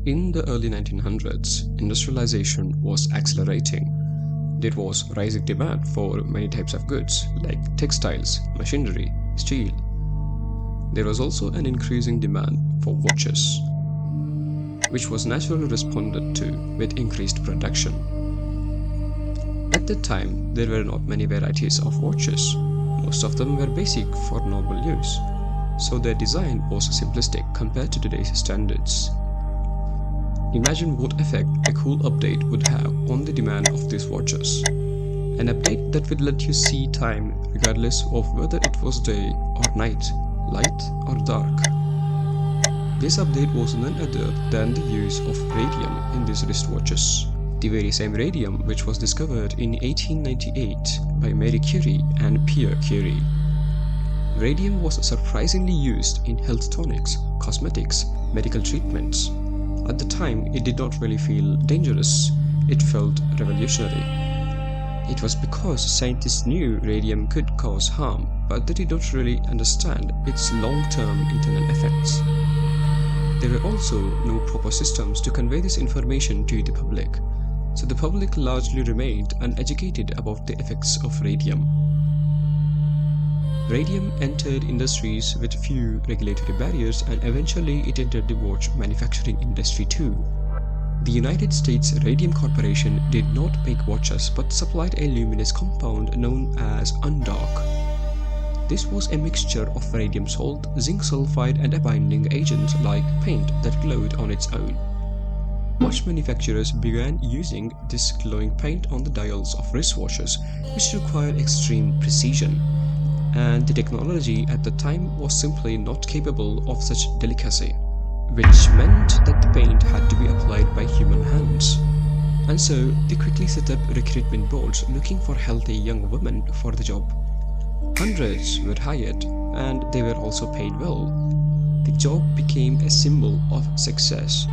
In the early 1900s, industrialization was accelerating. There was rising demand for many types of goods like textiles, machinery, steel. There was also an increasing demand for watches, which was naturally responded to with increased production. At that time, there were not many varieties of watches. Most of them were basic for normal use, so their design was simplistic compared to today's standards. Imagine what effect a cool update would have on the demand of these watches. An update that would let you see time regardless of whether it was day or night, light or dark. This update was none other than the use of radium in these wristwatches. The very same radium which was discovered in 1898 by Marie Curie and Pierre Curie. Radium was surprisingly used in health tonics, cosmetics, medical treatments. At the time, it did not really feel dangerous, it felt revolutionary. It was because scientists knew radium could cause harm, but they did not really understand its long-term internal effects. There were also no proper systems to convey this information to the public, so the public largely remained uneducated about the effects of radium. Radium entered industries with few regulatory barriers, and eventually it entered the watch manufacturing industry too. The United States Radium Corporation did not make watches but supplied a luminous compound known as undark. This was a mixture of radium salt, zinc sulfide and a binding agent like paint that glowed on its own. Watch manufacturers began using this glowing paint on the dials of wristwatches, which required extreme precision, and the technology at the time was simply not capable of such delicacy, which meant that the paint had to be applied by human hands. And so they quickly set up recruitment boards looking for healthy young women for the job. Hundreds were hired, and they were also paid well. The job became a symbol of success,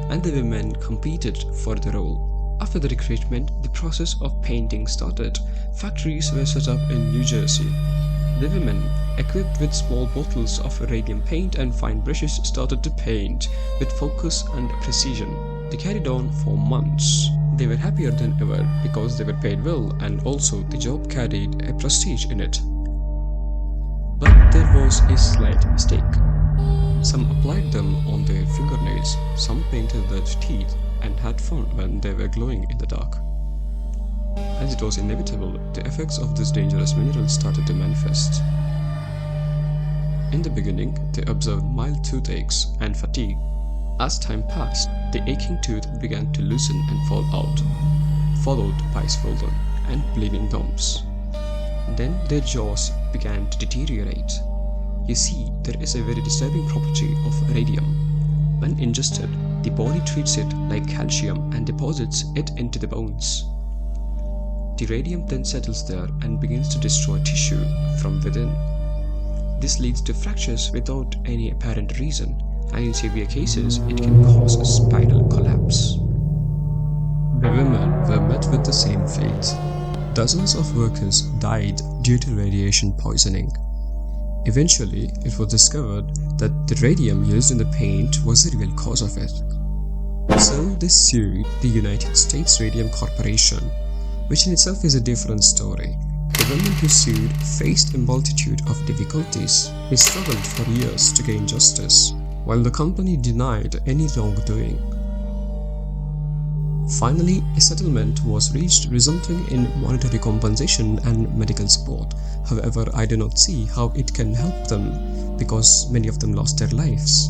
and the women competed for the role. After the recruitment, the process of painting started. Factories were set up in New Jersey. The women, equipped with small bottles of radium paint and fine brushes, started to paint with focus and precision. They carried on for months. They were happier than ever because they were paid well, and also the job carried a prestige in it. But there was a slight mistake. Some applied them on their fingernails, some painted their teeth and had fun when they were glowing in the dark. As it was inevitable, the effects of this dangerous mineral started to manifest. In the beginning, they observed mild toothaches and fatigue. As time passed, the aching tooth began to loosen and fall out, followed by swollen and bleeding gums. Then their jaws began to deteriorate. You see, there is a very disturbing property of radium. When ingested, the body treats it like calcium and deposits it into the bones. The radium then settles there and begins to destroy tissue from within. This leads to fractures without any apparent reason, and in severe cases, it can cause a spinal collapse. The women were met with the same fate. Dozens of workers died due to radiation poisoning. Eventually, it was discovered that the radium used in the paint was the real cause of it. So they sued the United States Radium Corporation, which in itself is a different story. The women who sued faced a multitude of difficulties. They struggled for years to gain justice, while the company denied any wrongdoing. Finally, a settlement was reached resulting in monetary compensation and medical support. However, I do not see how it can help them because many of them lost their lives.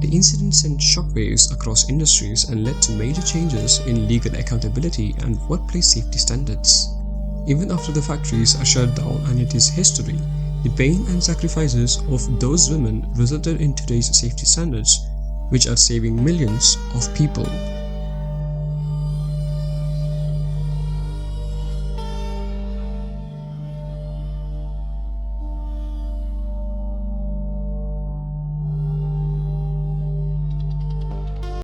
The incident sent shockwaves across industries and led to major changes in legal accountability and workplace safety standards. Even after the factories are shut down and it is history, the pain and sacrifices of those women resulted in today's safety standards, which are saving millions of people.